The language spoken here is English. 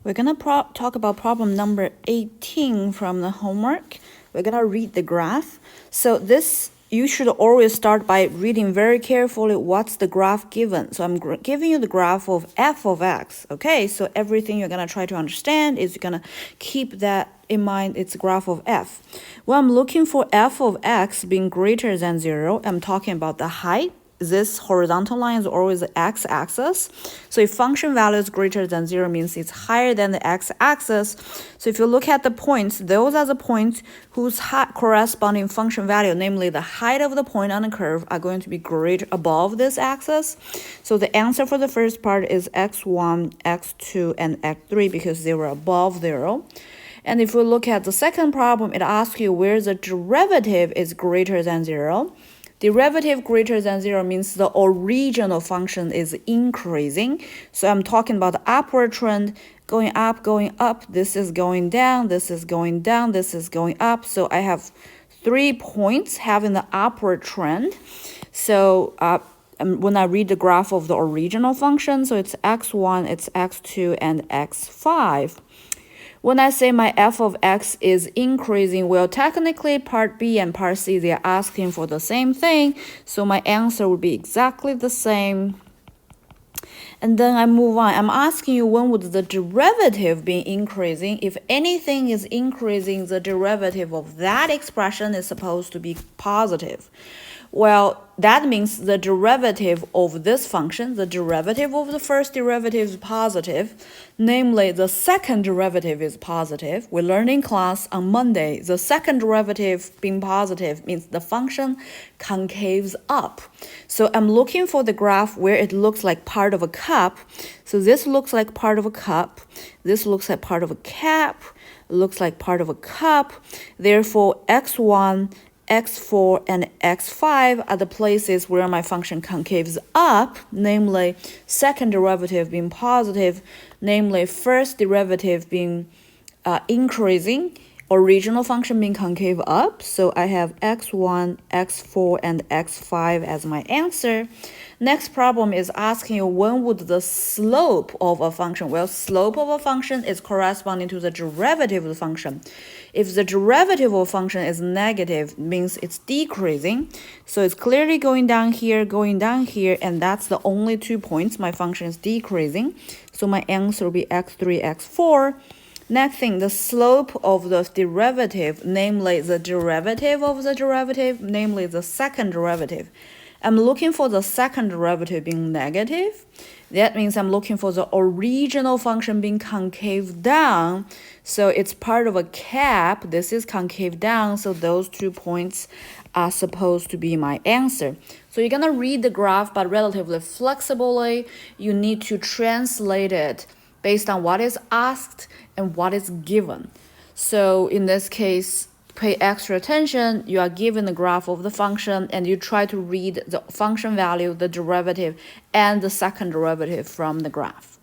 We're going to talk about problem number 18 from the homework. We're going to read the graph. So this, you should always start by reading very carefully what's the graph given. So I'm giving you the graph of f of x. Okay, so everything you're going to try to understand is you're going to keep that in mind. It's a graph of f. Well, I'm looking for f of x being greater than 0. I'm talking about the height. This horizontal line is always the x-axis. So if function value is greater than 0 means it's higher than the x-axis. So if you look at the points, those are the points whose corresponding function value, namely the height of the point on the curve, are going to be greater above this axis. So the answer for the first part is x1, x2, and x3 because they were above 0. And if we look at the second problem, it asks you where the derivative is greater than 0. Derivative greater than 0 means the original function is increasing. So I'm talking about the upward trend, going up. This is going down, this is going down, this is going up. So I have 3 points having the upward trend. So when I read the graph of the original function, so it's x1, it's x2, and x5. When I say my f of x is increasing, well, technically part B and part C, they're asking for the same thing. So my answer would be exactly the same. And then I move on. I'm asking you when would the derivative be increasing? If anything is increasing, the derivative of that expression is supposed to be positive. Well, that means the derivative of this function, the derivative of the first derivative is positive, namely the second derivative is positive. We learned in class on Monday, the second derivative being positive means the function concaves up. So I'm looking for the graph where it looks like part of a cup. So this looks like part of a cup. This looks like part of a cap. Looks like part of a cup. Therefore, x1, x4, and x5 are the places where my function concaves up, namely second derivative being positive, namely first derivative being increasing, original function being concave up. So I have x1, x4, and x5 as my answer. Next problem is asking you when would the slope of a function, well, slope of a function is corresponding to the derivative of the function. If the derivative of a function is negative, means it's decreasing. So it's clearly going down here, and that's the only 2 points my function is decreasing. So my answer will be x3, x4. Next thing, the slope of the derivative, namely the derivative of the derivative, namely the second derivative. I'm looking for the second derivative being negative. That means I'm looking for the original function being concave down. So it's part of a cap. This is concave down. So those 2 points are supposed to be my answer. So you're going to read the graph, but relatively flexibly. You need to translate it based on what is asked and what is given. So in this case, pay extra attention. You are given the graph of the function and you try to read the function value, the derivative, and the second derivative from the graph.